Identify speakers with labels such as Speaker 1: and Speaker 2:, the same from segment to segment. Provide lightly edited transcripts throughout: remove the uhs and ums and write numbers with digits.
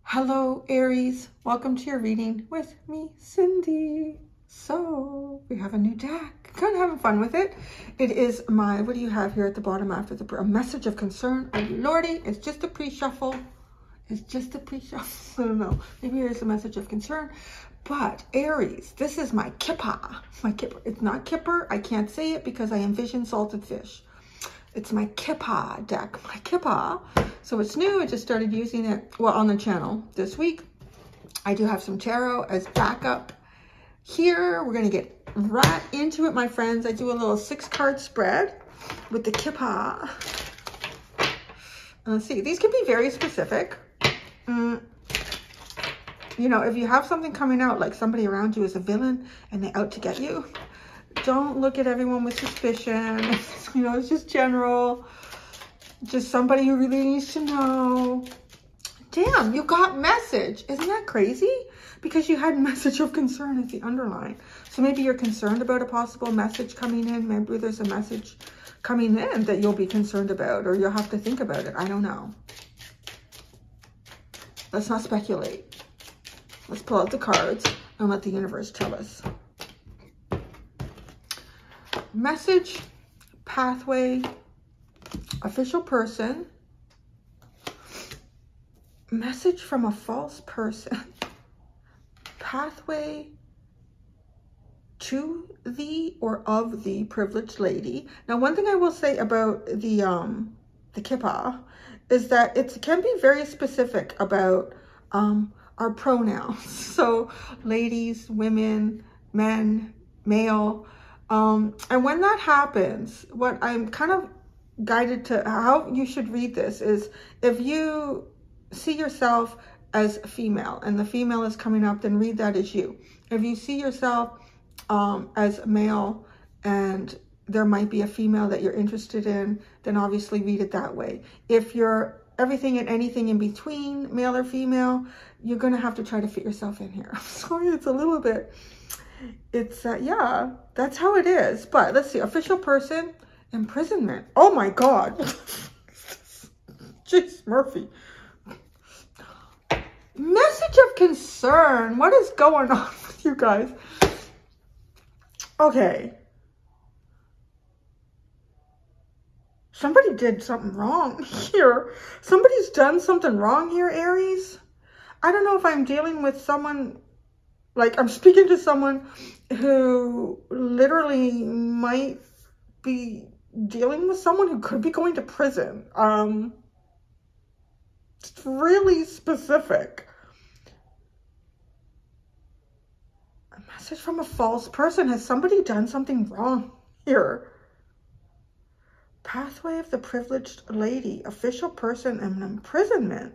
Speaker 1: Hello, Aries. Welcome to your reading with me, Cindy. So we have a new deck. Kind of having fun with it. It is my, what do you have here at the bottom after a message of concern? Oh, Lordy, it's just a pre-shuffle. It's just a pre-shuffle. I don't know. Maybe here's a message of concern. But Aries, this is my kippa. My kipper. It's not kipper. I can't say it because I envision salted fish. It's my kippa deck, my kippa. So it's new. I just started using it, well, on the channel this week. I do have some tarot as backup here. We're going to get right into it, my friends. I do a little 6-card spread with the kippa. Let's see. These can be very specific. You know, if you have something coming out, like somebody around you is a villain and they're out to get you, don't look at everyone with suspicion. You know, it's just general. Just somebody who really needs to know. Damn, you got message. Isn't that crazy? Because you had message of concern as the underline. So maybe you're concerned about a possible message coming in. Maybe there's a message coming in that you'll be concerned about, or you'll have to think about it. I don't know. Let's not speculate. Let's pull out the cards and let the universe tell us. Message, pathway, official person, message from a false person, pathway to the or of the privileged lady. Now, one thing I will say about the kippa is that it can be very specific about our pronouns. So ladies, women, men, male. And when that happens, what I'm kind of guided to how you should read this is, if you see yourself as female and the female is coming up, then read that as you. If you see yourself as male and there might be a female that you're interested in, then obviously read it that way. If you're everything and anything in between, male or female, you're going to have to try to fit yourself in here. I'm sorry, it's a little bit... It's, yeah, that's how it is. But let's see, official person, imprisonment. Oh my God. Jeez, Murphy. Message of concern. What is going on with you guys? Okay. Somebody did something wrong here. Somebody's done something wrong here, Aries. I don't know if I'm dealing with someone... Like, I'm speaking to someone who literally might be dealing with someone who could be going to prison. It's really specific. A message from a false person. Has somebody done something wrong here? Pathway of the privileged lady. Official person and imprisonment.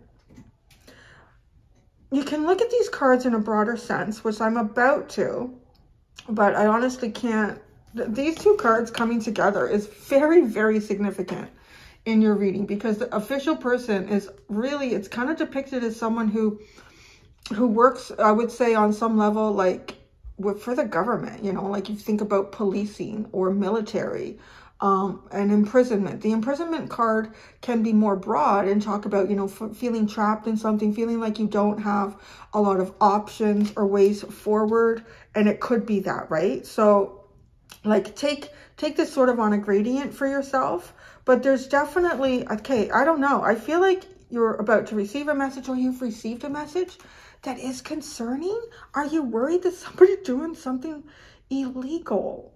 Speaker 1: You can look at these cards in a broader sense, which I'm about to, but I honestly can't. These two cards coming together is very, very significant in your reading, because the official person is really, it's kind of depicted as someone who works, I would say, on some level, like for the government, you know, like you think about policing or military. And imprisonment. The imprisonment card can be more broad and talk about, you know, feeling trapped in something, feeling like you don't have a lot of options or ways forward. And it could be that, right? So like take this sort of on a gradient for yourself, but there's definitely, okay, I don't know. I feel like you're about to receive a message, or you've received a message that is concerning. Are you worried that somebody's doing something illegal?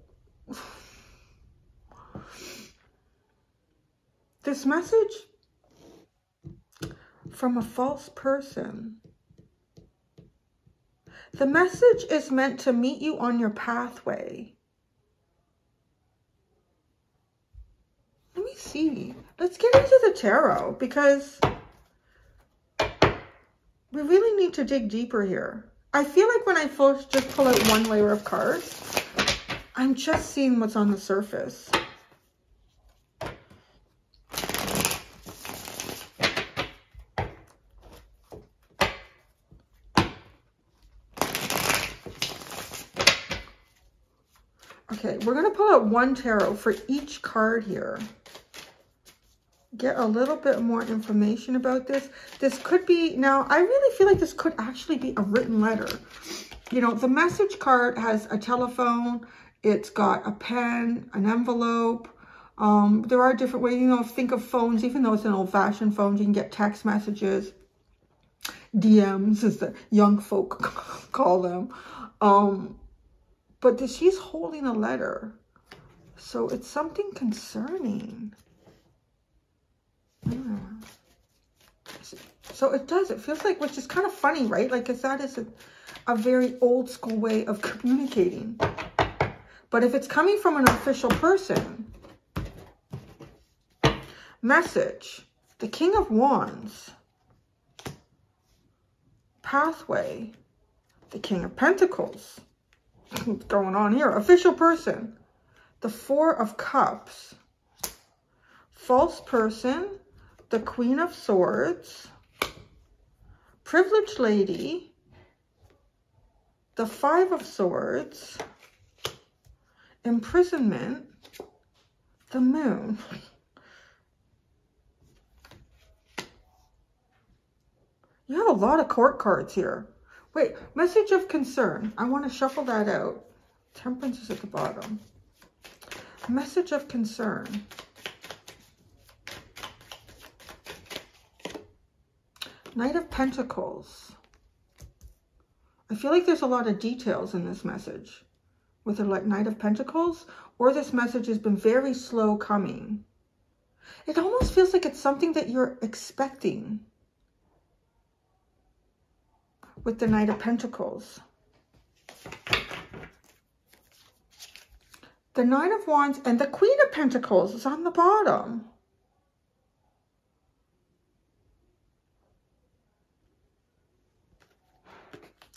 Speaker 1: This message from a false person. The message is meant to meet you on your pathway. Let me see. Let's get into the tarot, because we really need to dig deeper here. I feel like when I first just pull out one layer of cards, I'm just seeing what's on the surface. Okay, we're going to pull out one tarot for each card here. Get a little bit more information about this. This could be, now I really feel like this could actually be a written letter. You know, the message card has a telephone, it's got a pen, an envelope. There are different ways, you know, think of phones, even though it's an old-fashioned phone, you can get text messages, DMs, as the young folk call them. But she's holding a letter. So it's something concerning. So it does. It feels like, which is kind of funny, right? Like, because that is a very old school way of communicating. But if it's coming from an official person, message, the King of Wands, pathway, the King of Pentacles. What's going on here? Official person, the Four of Cups, false person, the Queen of Swords, privileged lady, the Five of Swords, imprisonment, the Moon. You have a lot of court cards here. Wait, message of concern. I want to shuffle that out. Temperance is at the bottom. Message of concern. Knight of Pentacles. I feel like there's a lot of details in this message with the Knight of Pentacles, or this message has been very slow coming. It almost feels like it's something that you're expecting with the Knight of Pentacles. The Knight of Wands and the Queen of Pentacles is on the bottom.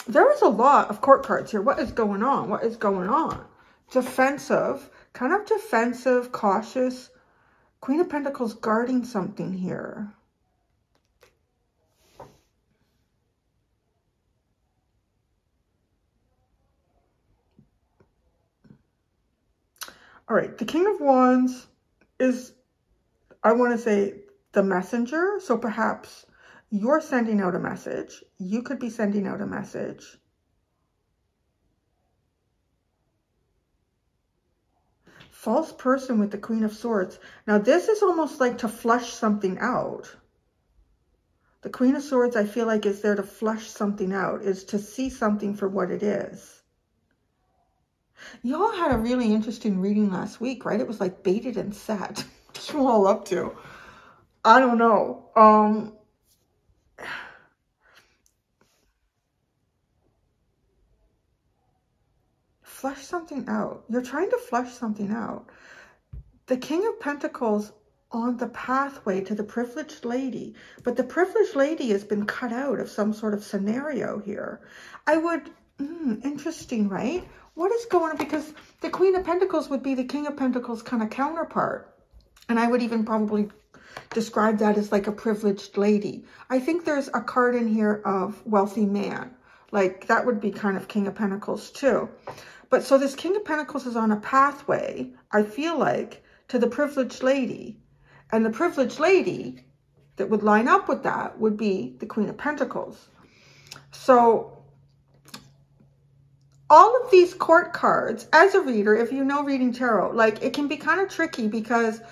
Speaker 1: There is a lot of court cards here. What is going on? What is going on? Defensive, kind of defensive, cautious. Queen of Pentacles guarding something here. All right, the King of Wands is, I want to say, the messenger. So perhaps you're sending out a message. You could be sending out a message. False person with the Queen of Swords. Now, this is almost like to flush something out. The Queen of Swords, I feel like, is there to flush something out, is to see something for what it is. Y'all had a really interesting reading last week, right? It was like baited and set. What you all up to? I don't know. Flush something out. You're trying to flush something out. The King of Pentacles on the pathway to the privileged lady. But the privileged lady has been cut out of some sort of scenario here. I would... interesting, right? What is going on? Because the Queen of Pentacles would be the King of Pentacles kind of counterpart. And I would even probably describe that as like a privileged lady. I think there's a card in here of wealthy man. Like that would be kind of King of Pentacles too. But so this King of Pentacles is on a pathway, I feel like, to the privileged lady. And the privileged lady that would line up with that would be the Queen of Pentacles. So all of these court cards, as a reader, if you know reading tarot, like it can be kind of tricky because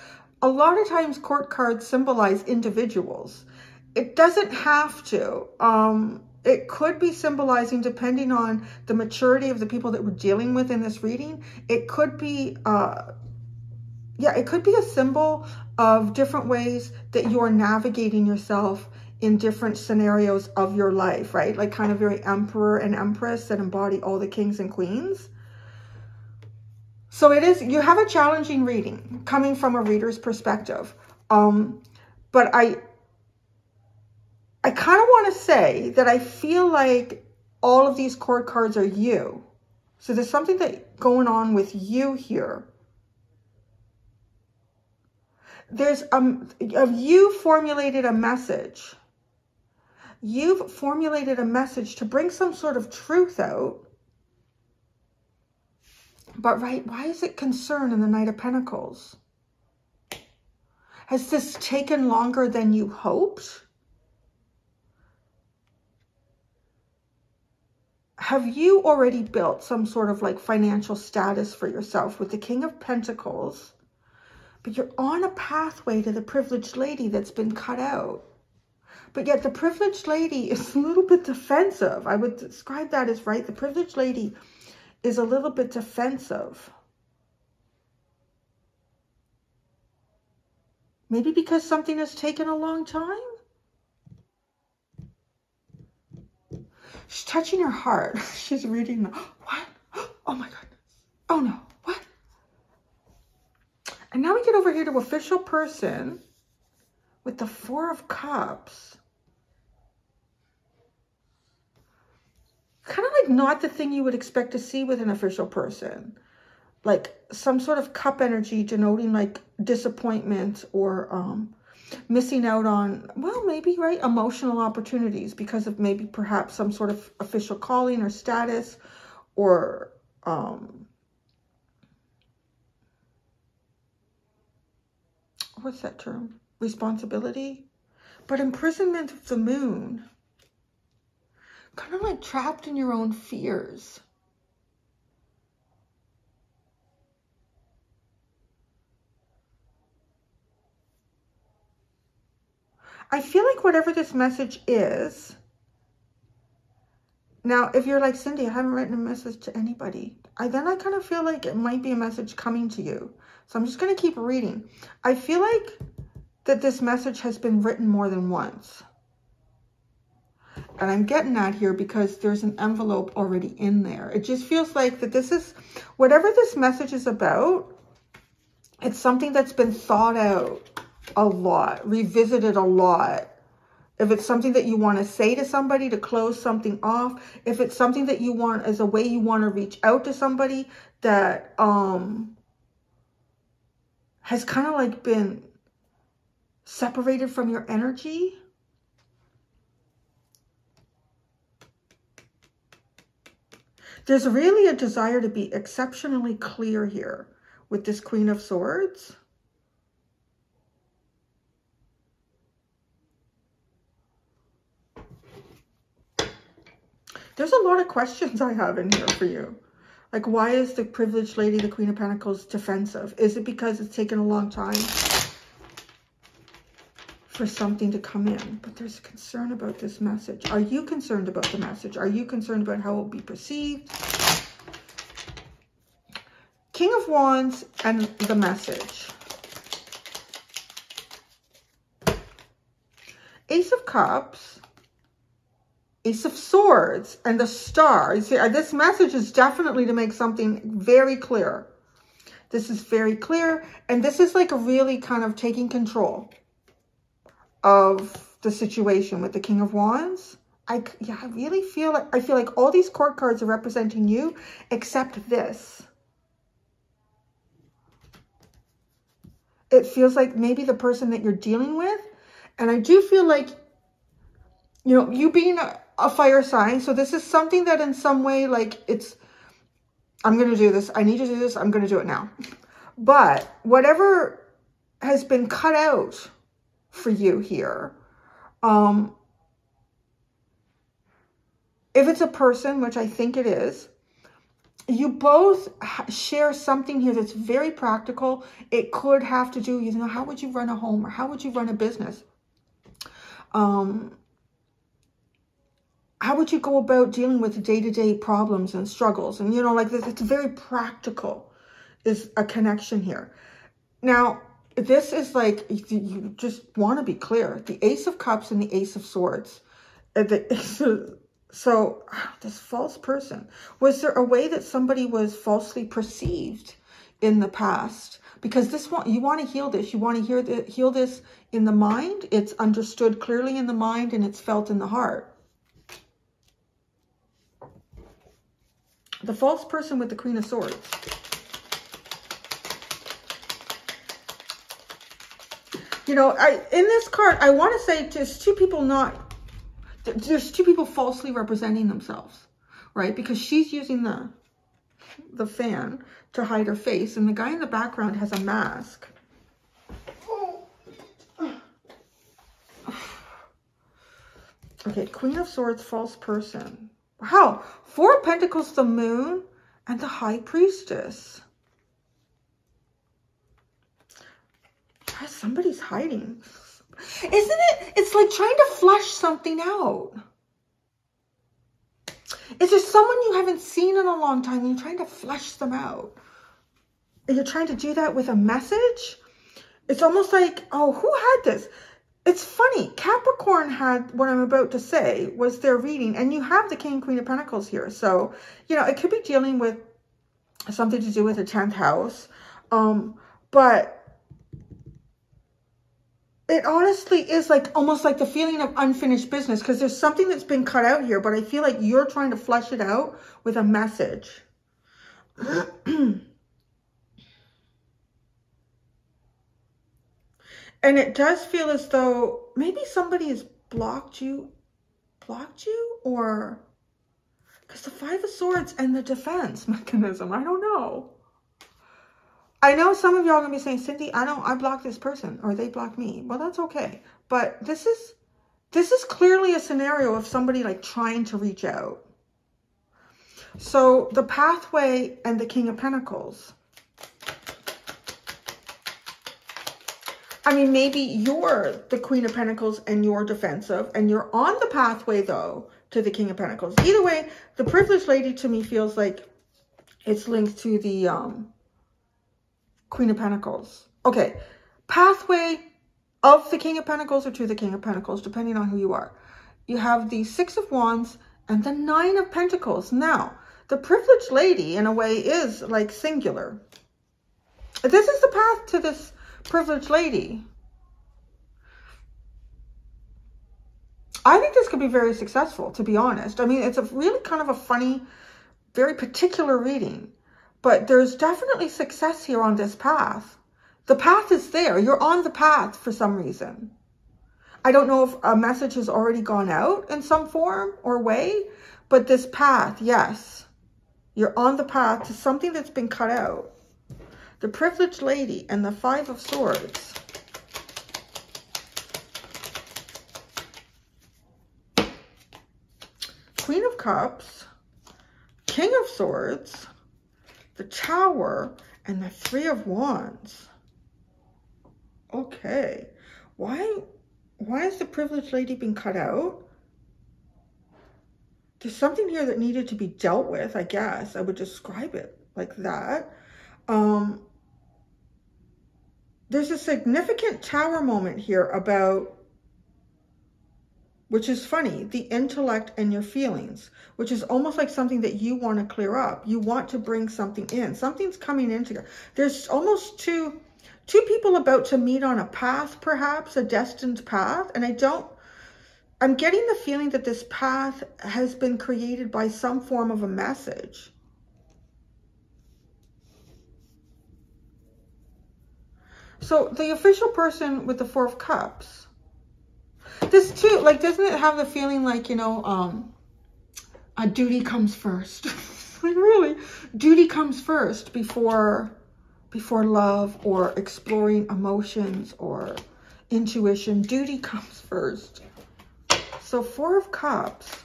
Speaker 1: a lot of times court cards symbolize individuals. It doesn't have to. It could be symbolizing, depending on the maturity of the people that we're dealing with in this reading. It could be, it could be a symbol of different ways that you're navigating yourself in different scenarios of your life, right? Like kind of very emperor and empress that embody all the kings and queens. So it is, you have a challenging reading coming from a reader's perspective. But I kind of want to say that I feel like all of these court cards are you. So there's something that going on with you here. There's you formulated a message. You've formulated a message to bring some sort of truth out. But right, why is it concern in the Knight of Pentacles? Has this taken longer than you hoped? Have you already built some sort of like financial status for yourself with the King of Pentacles, but you're on a pathway to the privileged lady that's been cut out? But yet the privileged lady is a little bit defensive. I would describe that as, right, the privileged lady is a little bit defensive. Maybe because something has taken a long time. She's touching her heart. She's reading the, what? Oh my goodness. Oh no, what? And now we get over here to official person with the Four of Cups. Kind of like not the thing you would expect to see with an official person. Like some sort of cup energy denoting like disappointment or missing out on, well, maybe, right, emotional opportunities because of maybe perhaps some sort of official calling or status or what's that term? Responsibility. But imprisonment of the moon. Kind of like trapped in your own fears. I feel like whatever this message is, now if you're like, Cindy, I haven't written a message to anybody, then I kind of feel like it might be a message coming to you. So I'm just going to keep reading. I feel like that this message has been written more than once. And I'm getting that here because there's an envelope already in there. It just feels like that this is, whatever this message is about, it's something that's been thought out a lot, revisited a lot. If it's something that you want to say to somebody to close something off, if it's something that you want as a way you want to reach out to somebody that has kind of like been separated from your energy. There's really a desire to be exceptionally clear here with this Queen of Swords. There's a lot of questions I have in here for you. Like, why is the privileged lady, the Queen of Pentacles, defensive? Is it because it's taken a long time for something to come in? But there's a concern about this message. Are you concerned about the message? Are you concerned about how it will be perceived? King of Wands and the message. Ace of Cups. Ace of Swords and the Star. You see, this message is definitely to make something very clear. This is very clear. And this is like a really kind of taking control of the situation with the King of Wands. I really feel like, I feel like all these court cards are representing you except this. It feels like maybe the person that you're dealing with. And I do feel like, you know, you being a fire sign. So this is something that in some way, like it's, I'm going to do this. I need to do this. I'm going to do it now. But whatever has been cut out for you here, if it's a person, which I think it is, you both share something here that's very practical. It could have to do, you know, how would you run a home or how would you run a business? How would you go about dealing with day-to-day problems and struggles? And, you know, like this, it's very practical is a connection here. Now, this is like, you just want to be clear. The Ace of Cups and the Ace of Swords. So this false person, was there a way that somebody was falsely perceived in the past? Because this one, you want to heal this. You want to heal this in the mind. It's understood clearly in the mind and it's felt in the heart. The false person with the Queen of Swords. You know, in this card, I want to say there's two people there's two people falsely representing themselves, right? Because she's using the fan to hide her face. And the guy in the background has a mask. Okay, Queen of Swords, false person. Wow, 4 of Pentacles, the Moon, and the High Priestess. Somebody's hiding. Isn't it? It's like trying to flush something out. Is there someone you haven't seen in a long time and you're trying to flush them out? And you're trying to do that with a message? It's almost like, oh, who had this? It's funny. Capricorn had what I'm about to say was their reading. And you have the King and Queen of Pentacles here. So, you know, it could be dealing with something to do with the 10th house. But it honestly is like almost like the feeling of unfinished business, because there's something that's been cut out here, but I feel like you're trying to flush it out with a message. And it does feel as though maybe somebody has blocked you, or because the 5 of Swords and the defense mechanism, I don't know. I know some of y'all are going to be saying, Cindy, I blocked this person or they blocked me. Well, that's okay. But this is clearly a scenario of somebody like trying to reach out. So the pathway and the King of Pentacles. I mean, maybe you're the Queen of Pentacles and you're defensive and you're on the pathway though to the King of Pentacles. Either way, the privileged lady to me feels like it's linked to the Queen of Pentacles. Okay, pathway of the King of Pentacles or to the King of Pentacles, depending on who you are. You have the 6 of Wands and the 9 of Pentacles. Now, the privileged lady, in a way, is like singular. This is the path to this privileged lady. I think this could be very successful, to be honest. I mean, it's a really kind of a funny, very particular reading. But there's definitely success here on this path. The path is there. You're on the path for some reason. I don't know if a message has already gone out in some form or way, but this path, yes. You're on the path to something that's been cut out. The privileged lady and the 5 of Swords. Queen of Cups, King of Swords, the Tower, and the 3 of Wands. Okay. Why has the privileged lady been cut out? There's something here that needed to be dealt with, I guess. I would describe it like that. There's a significant Tower moment here about, which is funny, the intellect and your feelings, which is almost like something that you want to clear up. You want to bring something in. Something's coming in together. There's almost two people about to meet on a path, perhaps, a destined path. And I'm getting the feeling that this path has been created by some form of a message. So the official person with the 4 of Cups, this too, like, doesn't it have the feeling like, you know, a duty comes first? Like, really, duty comes first before love or exploring emotions or intuition. Duty comes first. So 4 of Cups.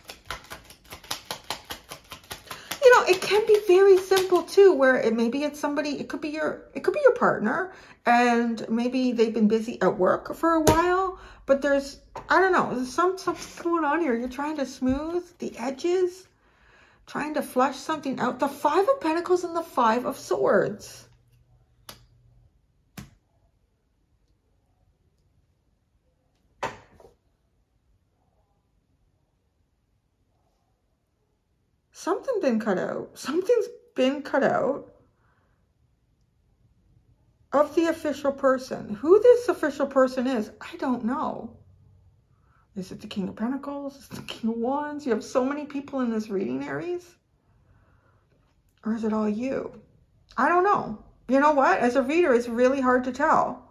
Speaker 1: You know, it can be very simple too, where maybe it's somebody, it could be your partner, and maybe they've been busy at work for a while, but there's, I don't know, there's something going on here. You're trying to smooth the edges, trying to flush something out. The 5 of Pentacles and the 5 of Swords. Something's been cut out. Something's been cut out of the official person. Who this official person is, I don't know. Is it the King of Pentacles? Is it the King of Wands? You have so many people in this reading, Aries. Or is it all you? I don't know. You know what? As a reader, it's really hard to tell.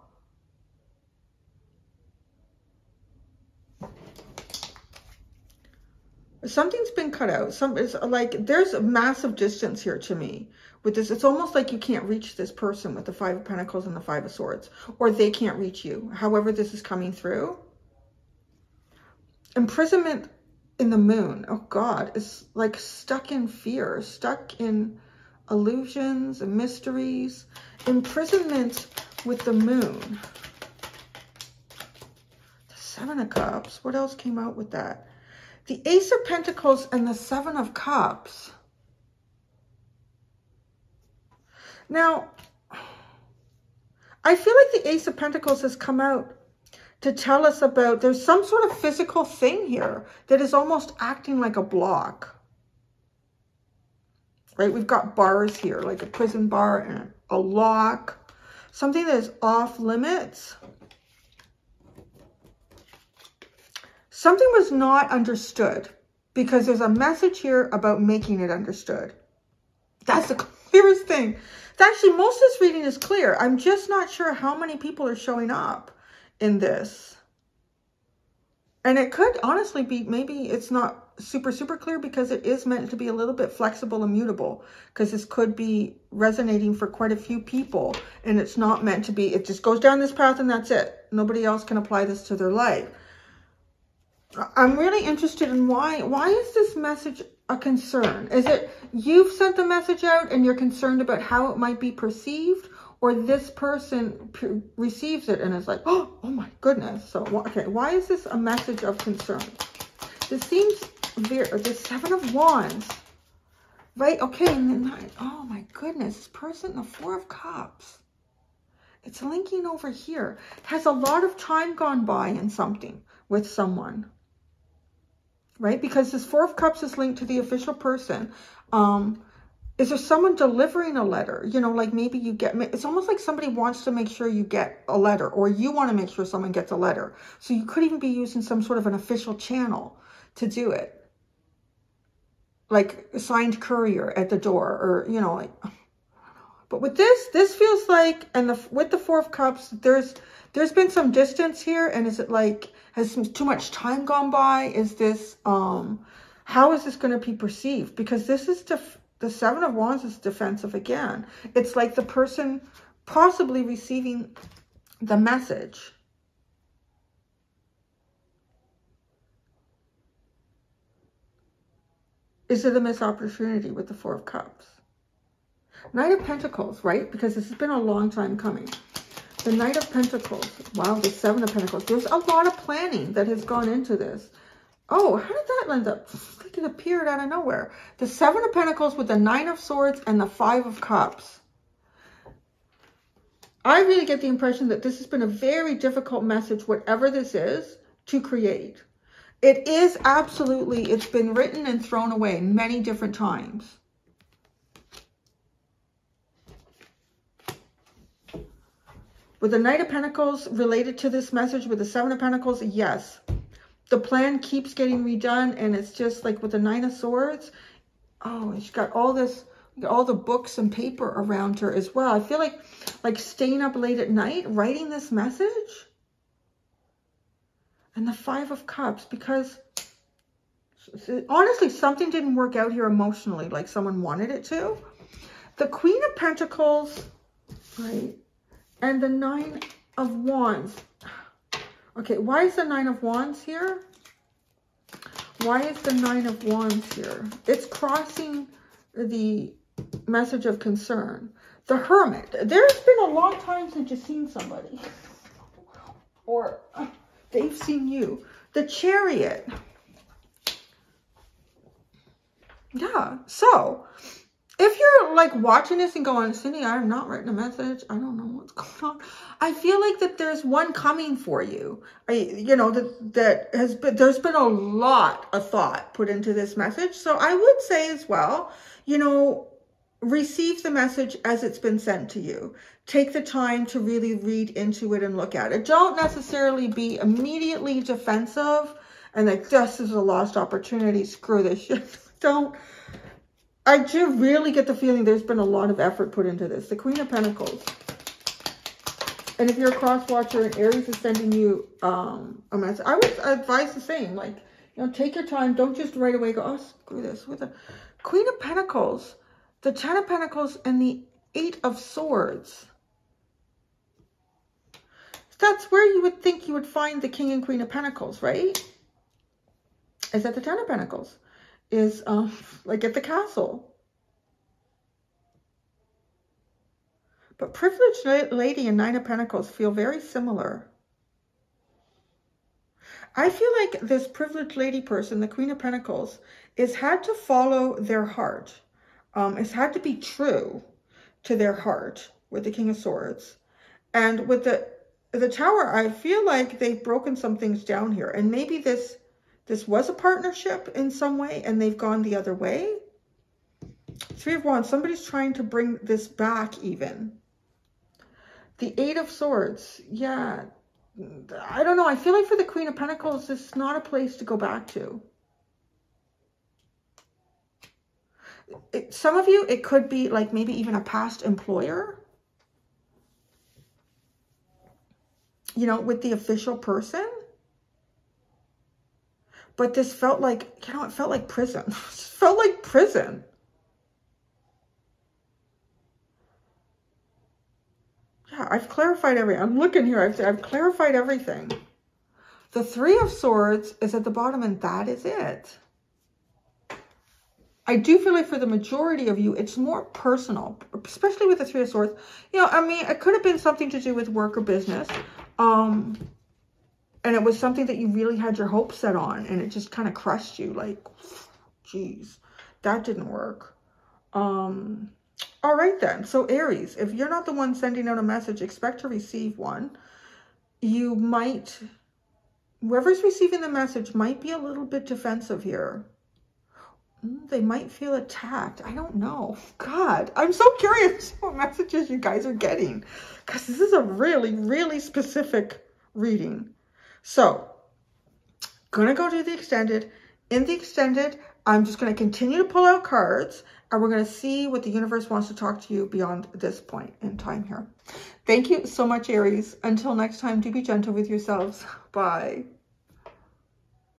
Speaker 1: Something's been cut out. It's like there's a massive distance here to me with this. It's almost like you can't reach this person with the Five of Pentacles and the Five of Swords, or they can't reach you. However this is coming through. Imprisonment in the Moon. Oh God, it's like stuck in fear, stuck in illusions and mysteries. Imprisonment with the Moon. The Seven of Cups. What else came out with that? The Ace of Pentacles and the Seven of Cups. Now, I feel like the Ace of Pentacles has come out to tell us about, there's some sort of physical thing here that is almost acting like a block. Right? We've got bars here, like a prison bar and a lock. Something that is off limits. Something was not understood, because there's a message here about making it understood. That's the clearest thing. Actually, most of this reading is clear. I'm just not sure how many people are showing up in this. And it could honestly be, maybe it's not super clear, because it is meant to be a little bit flexible and mutable, because this could be resonating for quite a few people, and it's not meant to be, it just goes down this path and that's it. Nobody else can apply this to their life. I'm really interested in why is this message a concern? Is it you've sent the message out and you're concerned about how it might be perceived, or this person receives it and is like, oh my goodness. So, okay, why is this a message of concern? This seems very, the Seven of Wands, right? Okay, and then, oh my goodness, this person, the Four of Cups. It's linking over here. Has a lot of time gone by in something with someone. Right? Because this Four of Cups is linked to the official person. Is there someone delivering a letter? You know, like maybe you get, it's almost like somebody wants to make sure you get a letter, or you want to make sure someone gets a letter. So you could even be using some sort of an official channel to do it. Like a signed courier at the door, or, you know, like, but with this feels like, and with the Four of Cups, there's been some distance here. And is it like, has too much time gone by? Is this, how is this going to be perceived? Because this is the Seven of Wands is defensive again. It's like the person possibly receiving the message. Is it a missed opportunity with the Four of Cups? Knight of Pentacles, right? Because this has been a long time coming. The Knight of Pentacles. Wow, the Seven of Pentacles. There's a lot of planning that has gone into this. Oh, how did that end up? Like it appeared out of nowhere. The Seven of Pentacles with the Nine of Swords and the Five of Cups. I really get the impression that this has been a very difficult message, whatever this is, to create. It is absolutely, it's been written and thrown away many different times. With the Knight of Pentacles related to this message with the Seven of Pentacles, yes. The plan keeps getting redone, and it's just like with the Nine of Swords. Oh, she's got all this, all the books and paper around her as well. I feel like staying up late at night, writing this message. And the Five of Cups, because honestly, something didn't work out here emotionally like someone wanted it to. The Queen of Pentacles, right? And the Nine of Wands. Okay, why is the Nine of Wands here? Why is the Nine of Wands here? It's crossing the message of concern. The Hermit. There's been a long time since you've seen somebody. Or they've seen you. The Chariot. Yeah, so if you're like watching this and going, Cindy, I have not written a message. I don't know what's going on. I feel like that there's one coming for you. You know, there's been a lot of thought put into this message. So I would say as well, you know, receive the message as it's been sent to you. Take the time to really read into it and look at it. Don't necessarily be immediately defensive and like, this is a lost opportunity. Screw this shit. Don't. I do really get the feeling there's been a lot of effort put into this. The Queen of Pentacles. And if you're a cross watcher and Aries is sending you a message, I would advise the same. Like, you know, take your time. Don't just right away go, oh, screw this. With the Queen of Pentacles, the Ten of Pentacles and the Eight of Swords. That's where you would think you would find the King and Queen of Pentacles, right? Is at the Ten of Pentacles. Is like at the castle. But Privileged Lady and Nine of Pentacles feel very similar. I feel like this Privileged Lady person, the Queen of Pentacles, is had to follow their heart. It's had to be true to their heart with the King of Swords. And with the Tower, I feel like they've broken some things down here. And maybe this was a partnership in some way and they've gone the other way. Three of Wands, somebody's trying to bring this back even. The Eight of Swords, yeah. I don't know. I feel like for the Queen of Pentacles, this is not a place to go back to. Some of you, it could be like maybe even a past employer. You know, with the official person. But this felt like, you know, it felt like prison. It just felt like prison. Yeah, I've clarified everything. I'm looking here. I've clarified everything. The Three of Swords is at the bottom, and that is it. I do feel like for the majority of you, it's more personal, especially with the Three of Swords. You know, I mean, it could have been something to do with work or business. And it was something that you really had your hopes set on, and it just kind of crushed you. Like, geez, that didn't work. All right then. So Aries, if you're not the one sending out a message, expect to receive one. You might, whoever's receiving the message might be a little bit defensive here. They might feel attacked. I don't know. God, I'm so curious what messages you guys are getting, because this is a really, really specific reading. So, gonna go to the extended. In the extended, I'm just gonna continue to pull out cards, and we're gonna see what the universe wants to talk to you beyond this point in time here. Thank you so much, Aries. Until next time, do be gentle with yourselves. Bye.